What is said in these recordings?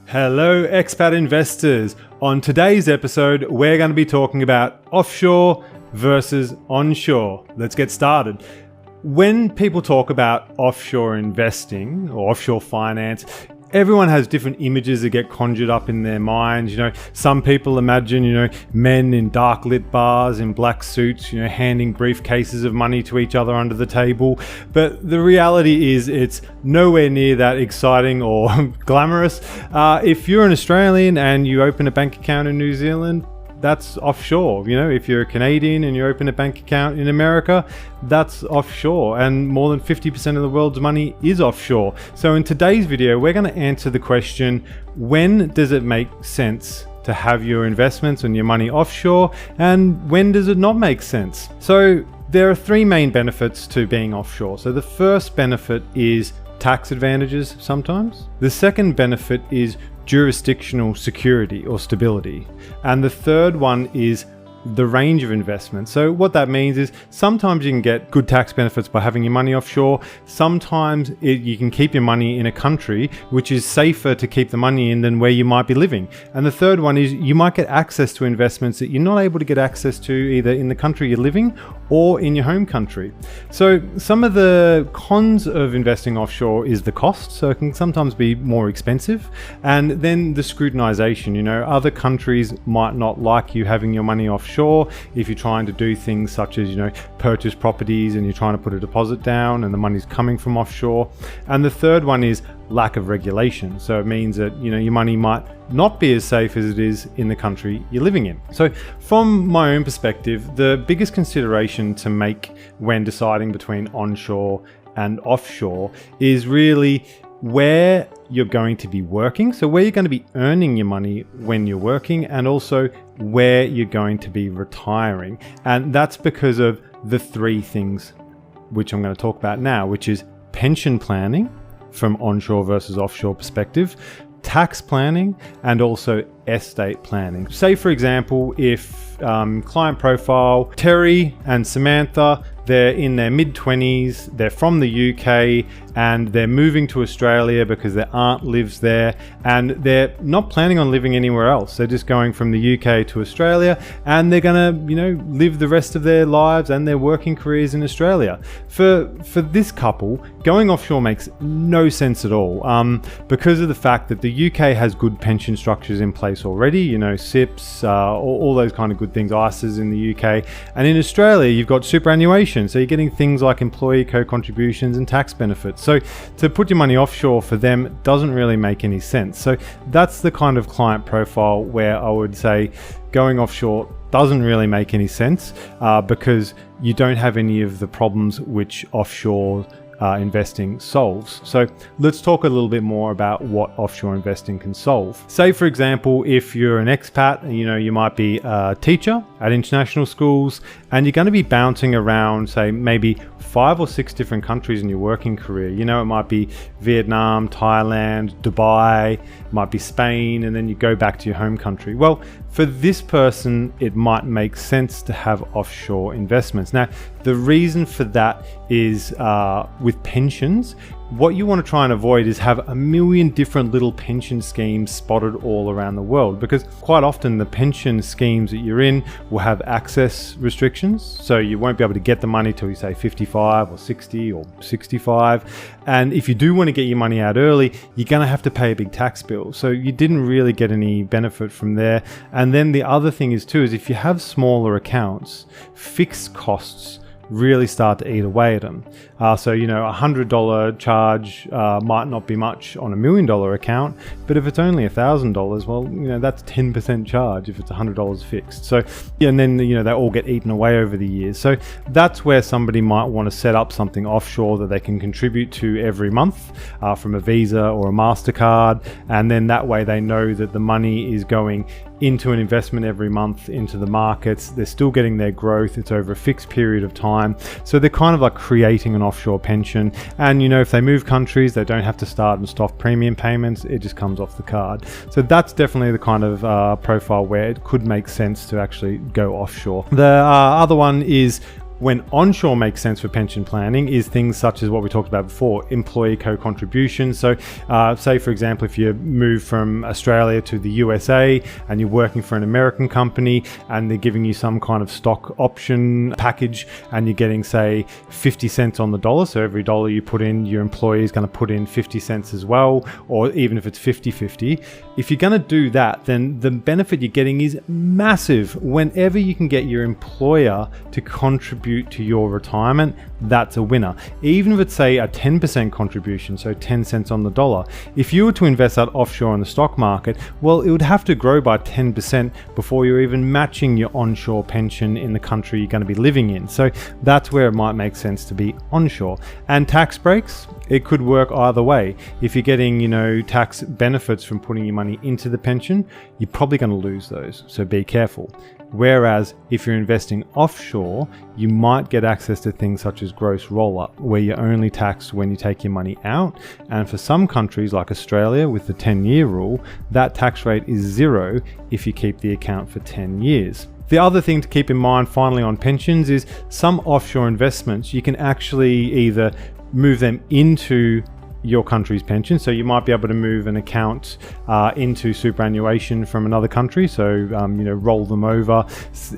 Hello expat investors. On today's episode, we're going to be talking about offshore versus onshore. Let's get started. When people talk about offshore investing or offshore finance, everyone has different images that get conjured up in their minds. Some people imagine, men in dark lit bars in black suits, handing briefcases of money to each other under the table. But the reality is it's nowhere near that exciting or glamorous. If you're an Australian and you open a bank account in New Zealand, that's offshore. If you're a Canadian and you open a bank account in America, that's offshore, and more than 50% of the world's money is offshore. So in today's video, we're going to answer the question, when does it make sense to have your investments and your money offshore, and when does it not make sense? So there are three main benefits to being offshore. So the first benefit is tax advantages sometimes. The second benefit is jurisdictional security or stability. And the third one is the range of investments. So what that means is sometimes you can get good tax benefits by having your money offshore. Sometimes you can keep your money in a country which is safer to keep the money in than where you might be living. And the third one is you might get access to investments that you're not able to get access to either in the country you're living or in your home country. So some of the cons of investing offshore is the cost. So it can sometimes be more expensive. And then the scrutinization, other countries might not like you having your money offshore if you're trying to do things such as, purchase properties and you're trying to put a deposit down and the money's coming from offshore. And the third one is lack of regulation. So it means that, your money might not be as safe as it is in the country you're living in. So from my own perspective, the biggest consideration to make when deciding between onshore and offshore is really where you're going to be working. So where you're going to be earning your money when you're working, and also where you're going to be retiring. And that's because of the three things which I'm going to talk about now, which is pension planning from onshore versus offshore perspective, tax planning, and also estate planning. Say for example, if client profile, Terry and Samantha, they're in their mid-20s, they're from the UK, and they're moving to Australia because their aunt lives there, and they're not planning on living anywhere else. They're just going from the UK to Australia, and they're gonna, live the rest of their lives and their working careers in Australia. For this couple, going offshore makes no sense at all, because of the fact that the UK has good pension structures in place already, SIPs, all those kind of good things, ISAs in the UK, and in Australia you've got superannuation. So you're getting things like employee co-contributions and tax benefits. So to put your money offshore for them doesn't really make any sense. So that's the kind of client profile where I would say going offshore doesn't really make any sense, because you don't have any of the problems which offshore investing solves. So let's talk a little bit more about what offshore investing can solve. Say for example, if you're an expat, you might be a teacher at international schools, and you're going to be bouncing around, say maybe 5 or 6 different countries in your working career. It might be Vietnam, Thailand, Dubai, it might be Spain, and then you go back to your home country. Well, for this person, it might make sense to have offshore investments. Now, the reason for that is with pensions, what you want to try and avoid is have a million different little pension schemes spotted all around the world, because quite often the pension schemes that you're in will have access restrictions. So you won't be able to get the money till you say 55 or 60 or 65. And if you do want to get your money out early, you're going to have to pay a big tax bill. So you didn't really get any benefit from there. And then the other thing is too, is if you have smaller accounts, fixed costs really start to eat away at them. So $100 charge might not be much on $1 million account, but if it's only $1,000, well, that's 10% charge if it's $100 fixed. So, and then they all get eaten away over the years. So that's where somebody might want to set up something offshore that they can contribute to every month from a Visa or a MasterCard, and then that way they know that the money is going into an investment every month into the markets. They're still getting their growth. It's over a fixed period of time. So they're kind of like creating an offshore pension. And if they move countries, they don't have to start and stop premium payments. It just comes off the card. So that's definitely the kind of profile where it could make sense to actually go offshore. The other one is When onshore makes sense for pension planning is things such as what we talked about before, employee co-contributions. So say for example, if you move from Australia to the USA and you're working for an American company and they're giving you some kind of stock option package and you're getting say 50 cents on the dollar, so every dollar you put in, your employee is going to put in 50 cents as well, or even if it's 50-50. If you're going to do that, then the benefit you're getting is massive. Whenever you can get your employer to contribute to your retirement, that's a winner. Even if it's say a 10% contribution, so 10 cents on the dollar. If you were to invest that offshore in the stock market, well, it would have to grow by 10% before you're even matching your onshore pension in the country you're going to be living in. So that's where it might make sense to be onshore. And tax breaks, it could work either way. If you're getting, tax benefits from putting your money into the pension, you're probably going to lose those. So be careful. Whereas if you're investing offshore, you might get access to things such as gross roll-up, where you're only taxed when you take your money out. And for some countries like Australia with the 10-year rule, that tax rate is 0 if you keep the account for 10 years. The other thing to keep in mind finally on pensions is some offshore investments, you can actually either move them into your country's pension. So you might be able to move an account into superannuation from another country. So, roll them over,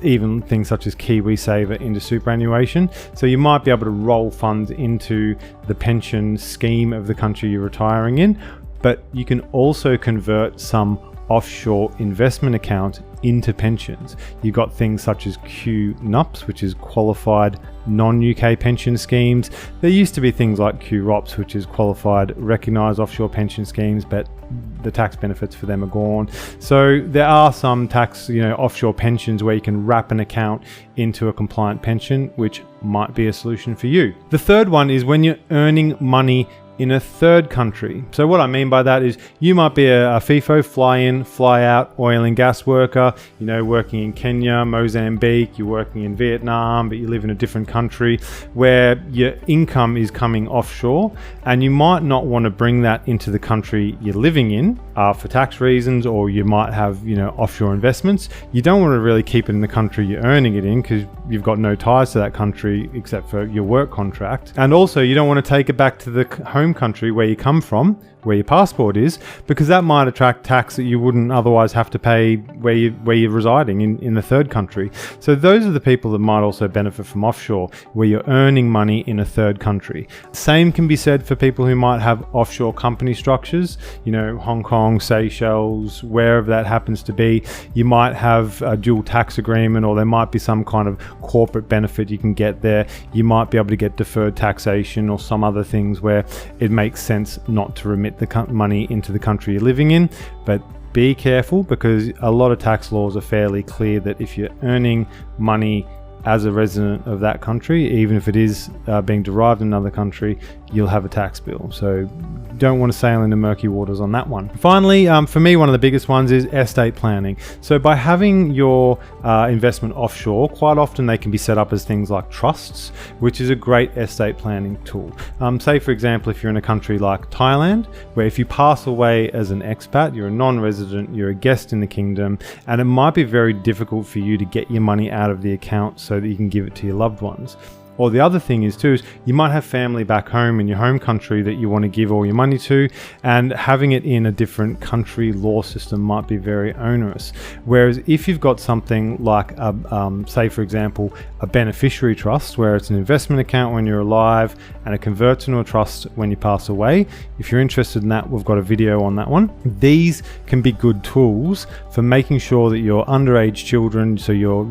even things such as KiwiSaver into superannuation. So you might be able to roll funds into the pension scheme of the country you're retiring in, but you can also convert some offshore investment account into pensions. You've got things such as QNUPs, which is qualified non-UK pension schemes. There used to be things like QROPs, which is qualified recognised offshore pension schemes, but the tax benefits for them are gone. So there are some tax, offshore pensions where you can wrap an account into a compliant pension, which might be a solution for you. The third one is when you're earning money in a third country. So what I mean by that is you might be a FIFO, fly in, fly out oil and gas worker, working in Kenya, Mozambique, you're working in Vietnam, but you live in a different country where your income is coming offshore, and you might not want to bring that into the country you're living in for tax reasons, or you might have, offshore investments. You don't want to really keep it in the country you're earning it in because you've got no ties to that country except for your work contract. And also you don't want to take it back to the home country where you come from, where your passport is, because that might attract tax that you wouldn't otherwise have to pay where you're residing in the third country. So those are the people that might also benefit from offshore, where you're earning money in a third country. Same can be said for people who might have offshore company structures, Hong Kong, Seychelles, wherever that happens to be. You might have a dual tax agreement, or there might be some kind of corporate benefit you can get there. You might be able to get deferred taxation or some other things where it makes sense not to remit the money into the country you're living in. But be careful, because a lot of tax laws are fairly clear that if you're earning money as a resident of that country, even if it is being derived in another country, you'll have a tax bill. So don't want to sail into murky waters on that one. Finally, for me, one of the biggest ones is estate planning. So by having your investment offshore, quite often they can be set up as things like trusts, which is a great estate planning tool. Say, for example, if you're in a country like Thailand, where if you pass away as an expat, you're a non-resident, you're a guest in the kingdom, and it might be very difficult for you to get your money out of the account so that you can give it to your loved ones. Or the other thing is you might have family back home in your home country that you want to give all your money to, and having it in a different country law system might be very onerous. Whereas if you've got something like, say for example, a beneficiary trust, where it's an investment account when you're alive and it converts into a trust when you pass away, if you're interested in that, we've got a video on that one. These can be good tools for making sure that your underage children, so you're,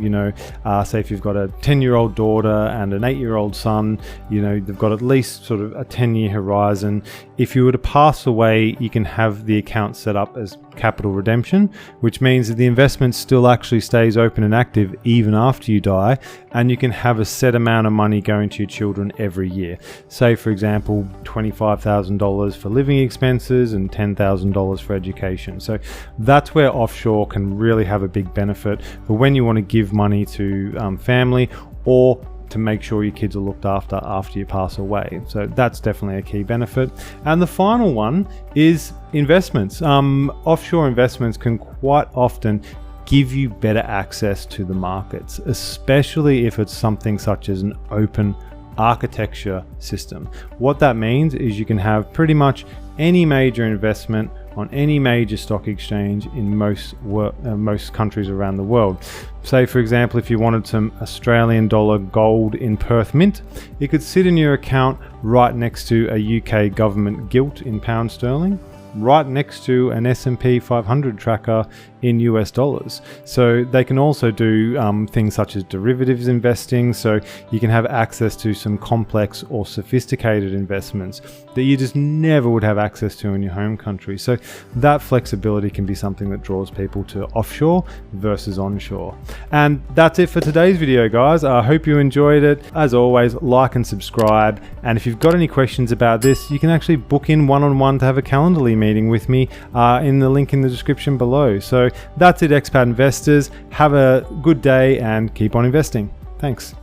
say if you've got a 10-year-old daughter and an 8-year-old son, they've got at least sort of a 10-year horizon. If you were to pass away, you can have the account set up as capital redemption, which means that the investment still actually stays open and active even after you die, and you can have a set amount of money going to your children every year. Say for example, $25,000 for living expenses and $10,000 for education. So that's where offshore can really have a big benefit for when you want to give money to family, or to make sure your kids are looked after you pass away. So that's definitely a key benefit. And the final one is investments. Offshore investments can quite often give you better access to the markets, especially if it's something such as an open architecture system. What that means is you can have pretty much any major investment on any major stock exchange in most countries around the world. Say for example, if you wanted some Australian dollar gold in Perth Mint, it could sit in your account right next to a UK government gilt in pound sterling, right next to an S&P 500 tracker in US dollars. So they can also do things such as derivatives investing, so you can have access to some complex or sophisticated investments that you just never would have access to in your home country. So that flexibility can be something that draws people to offshore versus onshore. And that's it for today's video, guys. I hope you enjoyed it. As always, like and subscribe, and if you've got any questions about this, you can actually book in one-on-one to have a Calendly meeting with me in the link in the description below. So that's it, expat investors. Have a good day and keep on investing. Thanks.